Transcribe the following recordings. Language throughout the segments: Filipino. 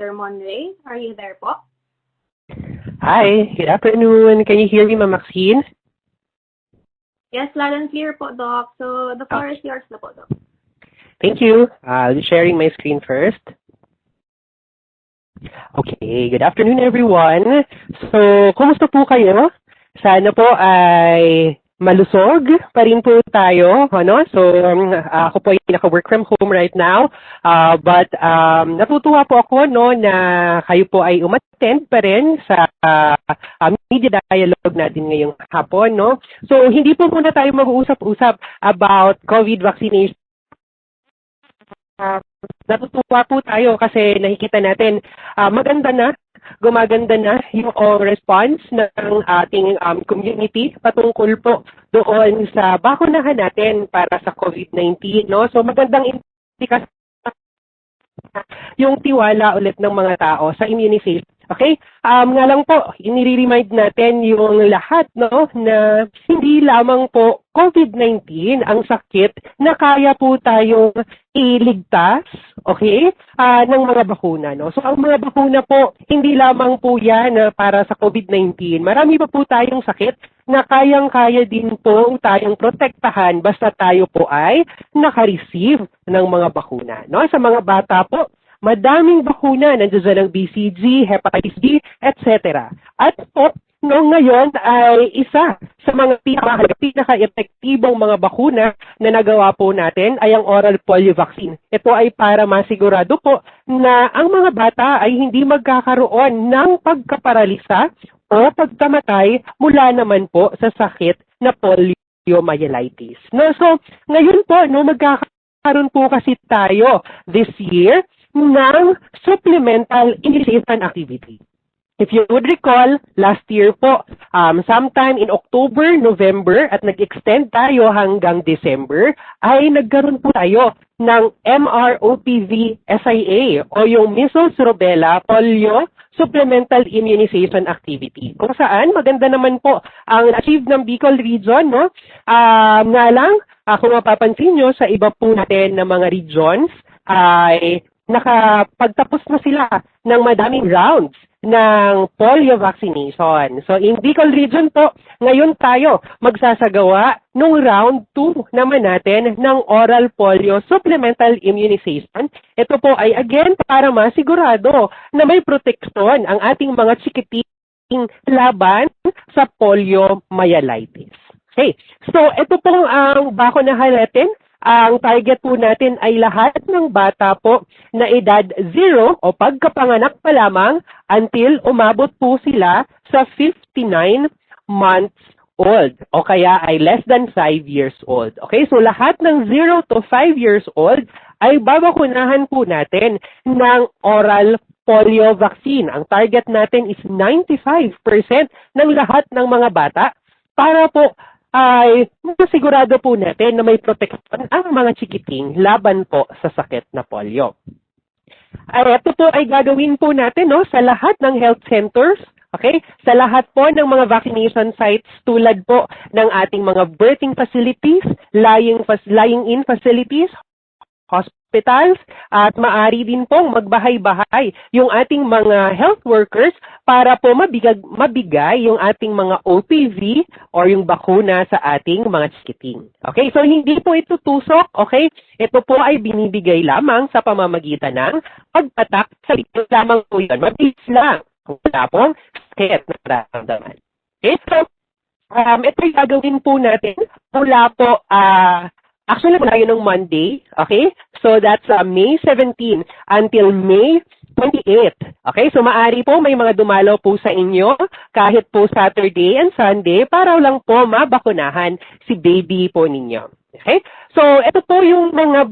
Dr. Monray. Are you there po? Hi, good afternoon. Can you hear me, Ma'am Maxine? Yes, loud and clear po, Doc. So, the floor is yours na po, Doc. Thank you. I'll be sharing my screen first. Okay, good afternoon everyone. So, kumusta po kayo? Sana po ay malusog pa rin po tayo, ano? So, ako po ay naka-work from home right now. But natutuwa po ako no na kayo po ay umattend pa rin sa media dialogue natin ngayong hapon, no? So, hindi po muna tayo mag-uusap-usap about COVID vaccination. Natutuwa po tayo kasi nakikita natin gumaganda na yung response ng ating community patungkol po doon sa bakunahan natin para sa COVID-19, no? So magandang indikasyon yung tiwala ulit ng mga tao sa immunization. Okay? Nga lang po, inire-remind natin yung lahat, no, na hindi lamang po COVID-19 ang sakit na kaya po tayong iligtas, okay, ng mga bakuna, no? So, ang mga bakuna po, hindi lamang po yan para sa COVID-19. Marami pa po tayong sakit na kayang-kaya din po tayong protektahan basta tayo po ay naka-receive ng mga bakuna, no? Sa mga bata po, madaming bakuna, nandiyan ang BCG, hepatitis B, etc. At po, no, ngayon ay isa sa mga pinaka-epektibong mga bakuna na nagawa po natin ay ang oral polio vaccine. Ito ay para masigurado po na ang mga bata ay hindi magkakaroon ng pagkaparalisa o pagkamatay mula naman po sa sakit na poliomyelitis. No, so, ngayon po, no, magkakaroon po kasi tayo this year ng supplemental immunization activity. If you would recall, last year po, sometime in October, November, at nag-extend tayo hanggang December, ay nagkaroon po tayo ng MROPV SIA o yung Measles, Rubella, Polio Supplemental Immunization Activity. Kung saan, maganda naman po ang achieve ng Bicol Region, no? Nga lang, kung mapapansin nyo, sa iba po natin na mga regions, ay nakapagtapos na sila ng madaming rounds ng polio vaccination. So, in Bicol Region po, ngayon tayo magsasagawa nung round 2 naman natin ng oral polio supplemental immunization. Ito po ay again para masigurado na may proteksyon ang ating mga chikiting laban sa poliomyelitis. Okay, so ito po ang bakunahan natin. Ang target po natin ay lahat ng bata po na edad 0 o pagkapanganak pa lamang until umabot po sila sa 59 months old o kaya ay less than 5 years old. Okay, so lahat ng 0 to 5 years old ay babakunahan po natin ng oral polio vaccine. Ang target natin is 95% ng lahat ng mga bata para po ay masigurado po natin na may proteksyon ang mga chikiting laban po sa sakit na polio. Ito po ay gagawin po natin, no, sa lahat ng health centers, okay? Sa lahat po ng mga vaccination sites tulad po ng ating mga birthing facilities, lying-in facilities, hospitals, at maaari din pong magbahay-bahay yung ating mga health workers para po mabigay yung ating mga OPV or yung bakuna sa ating mga chikiting. Okay, so hindi po ito tusok, okay? Ito po ay binibigay lamang sa pamamagitan ng pagpatak sa likod lamang po yun. Mabilis lang. Wala pong sakit na nararamdaman. Okay, so ito yung gagawin po natin mula po actually, mula yun ng Monday, okay? So, that's May 17 until May 28. Okay? So, maaari po may mga dumalaw po sa inyo kahit po Saturday and Sunday para lang po mabakunahan si baby po ninyo. Okay? So, ito po yung mga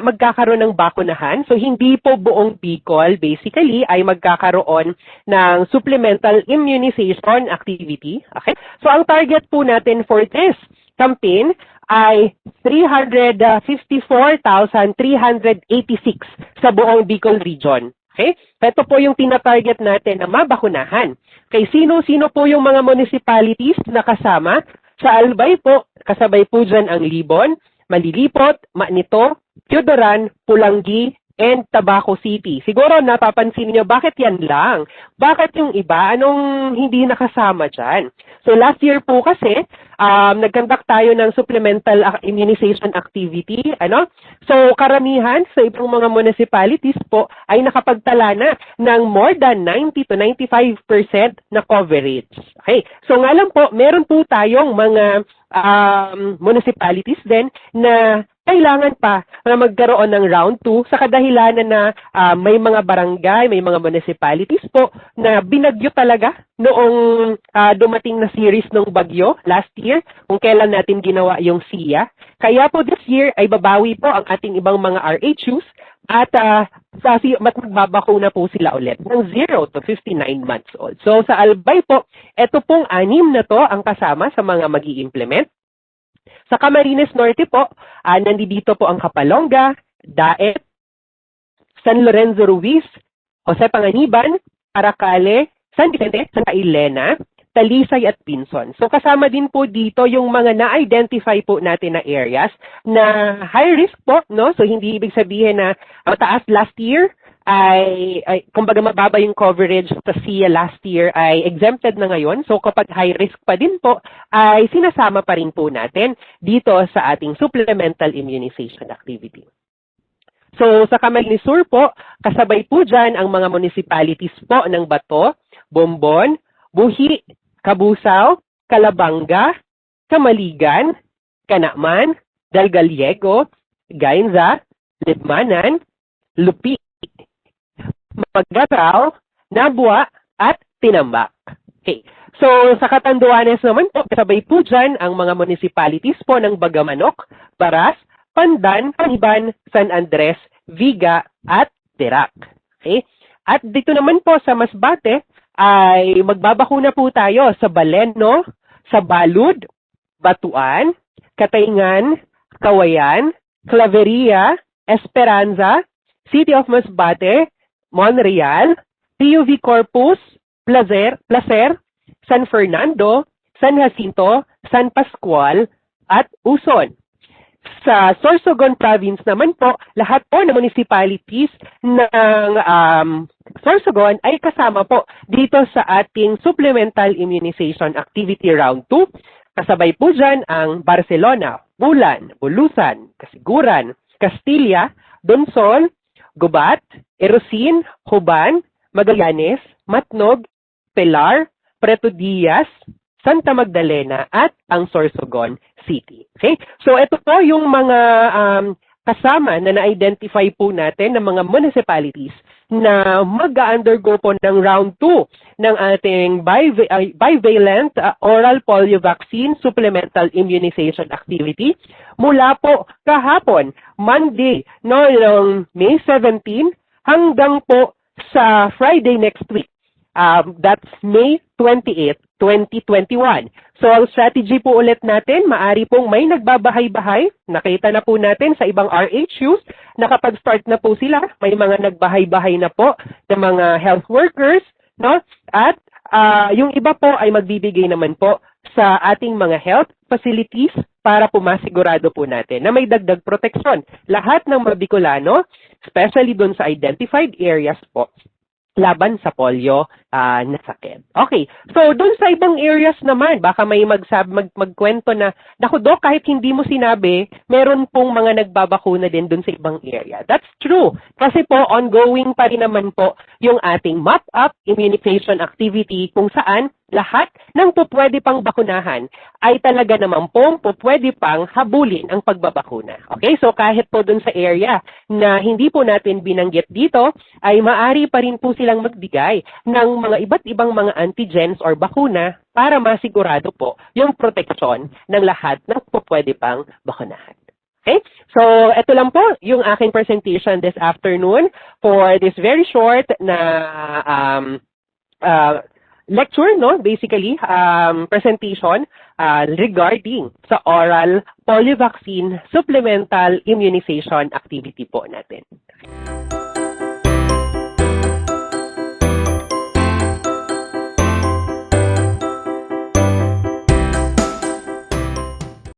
magkakaroon ng bakunahan. So, hindi po buong Bicol, basically, ay magkakaroon ng supplemental immunization activity. Okay? So, ang target po natin for this campaign ay 354,386 sa buong Bicol Region. Okay? Ito po yung tina-target natin na mabakunahan. Okay, sino-sino po yung mga municipalities na kasama? Sa Albay po, kasabay po dyan ang Libon, Malilipot, Manito, Teodoran, Pulangi, and Tabaco City. Siguro napapansin niyo, bakit yan lang? Bakit yung iba? Anong hindi nakasama dyan? So last year po kasi, nag-conduct tayo ng supplemental immunization activity. So karamihan sa ibang mga municipalities po ay nakapagtala na ng more than 90 to 95% na coverage. Okay. So nga lang po, meron po tayong mga municipalities din na kailangan pa na magkaroon ng round 2 sa kadahilanan na may mga barangay, may mga municipalities po na binagyo talaga noong dumating na series ng bagyo last year kung kailan natin ginawa yung SIA. Kaya po this year ay babawi po ang ating ibang mga RHUs at magbabakuna po sila ulit ng 0 to 59 months old. So sa Albay po, ito pong 6 na to ang kasama sa mga magi-implement. Sa Camarines Norte po, nandito po ang Kapalonga, Daet, San Lorenzo Ruiz, Jose Panganiban, Aracale, San Vicente, Santa Elena, Talisay at Pinson. So kasama din po dito yung mga na-identify po natin na areas na high risk po, no? So hindi ibig sabihin na mataas last year ay kumbaga mababa yung coverage sa SIA last year ay exempted na ngayon. So kapag high risk pa din po, ay sinasama pa rin po natin dito sa ating supplemental immunization activity. So sa Camarines Sur po, kasabay po dyan ang mga municipalities po ng Bato, Bombon, Buhi, Cabusao, Calabanga, Camaligan, Canacman, Dalgaliego, Gainza, Libmanan, Lupi, Magaraw, Nabua, at Tinambak. Okay. So, sa Catanduanes naman po, kasabay po dyan ang mga municipalities po ng Bagamanok, Baras, Pandan, Paniban, San Andres, Viga, at Tirac. Okay. At dito naman po sa Masbate, ay magbabakuna po tayo sa Baleno, sa Balud, Batuan, Katayngan, Kawayan, Claveria, Esperanza, City of Masbate, Monreal, PUV Corpus, Placer, San Fernando, San Jacinto, San Pascual, at Uson. Sa Sorsogon Province naman po, lahat po ng municipalities ng Sorsogon ay kasama po dito sa ating Supplemental Immunization Activity Round 2. Kasabay po dyan ang Barcelona, Bulan, Bulusan, Kasiguran, Castilla, Donsol, Gubat, Erosin, Huban, Magallanes, Matnog, Pilar, Preto Diaz, Santa Magdalena, at ang Sorsogon City. Okay? So ito po yung mga kasama na na-identify po natin ng mga municipalities na mag-undergo po ng round 2 ng ating bivalent oral polio vaccine supplemental immunization activity mula po kahapon, Monday, noong May 17 hanggang po sa Friday next week. That's May 28, 2021. So, ang strategy po ulit natin, maari pong may nagbabahay-bahay. Nakita na po natin sa ibang RHUs, nakapag-start na po sila. May mga nagbahay-bahay na po ng mga health workers, no? At yung iba po ay magbibigay naman po sa ating mga health facilities para po masigurado po natin na may dagdag proteksyon. Lahat ng mga Bicolano, especially doon sa identified areas po, laban sa polio na sakit. Okay. So, doon sa ibang areas naman, baka may magkwento na, naku Dok, kahit hindi mo sinabi, meron pong mga nagbabakuna din doon sa ibang area. That's true. Kasi po, ongoing pa rin naman po yung ating map-up immunization activity kung saan lahat ng pupwede pang bakunahan ay talaga naman pong pupwede pang habulin ang pagbabakuna. Okay? So, kahit po doon sa area na hindi po natin binanggit dito, ay maari pa rin po silang magbigay ng mga iba't ibang mga antigens or bakuna para masigurado po yung proteksyon ng lahat ng pupwede pang bakunahan. Okay? So, ito lang po yung aking presentation this afternoon for this very short na lecture, no? Basically, presentation regarding sa oral polio vaccine supplemental immunization activity po natin.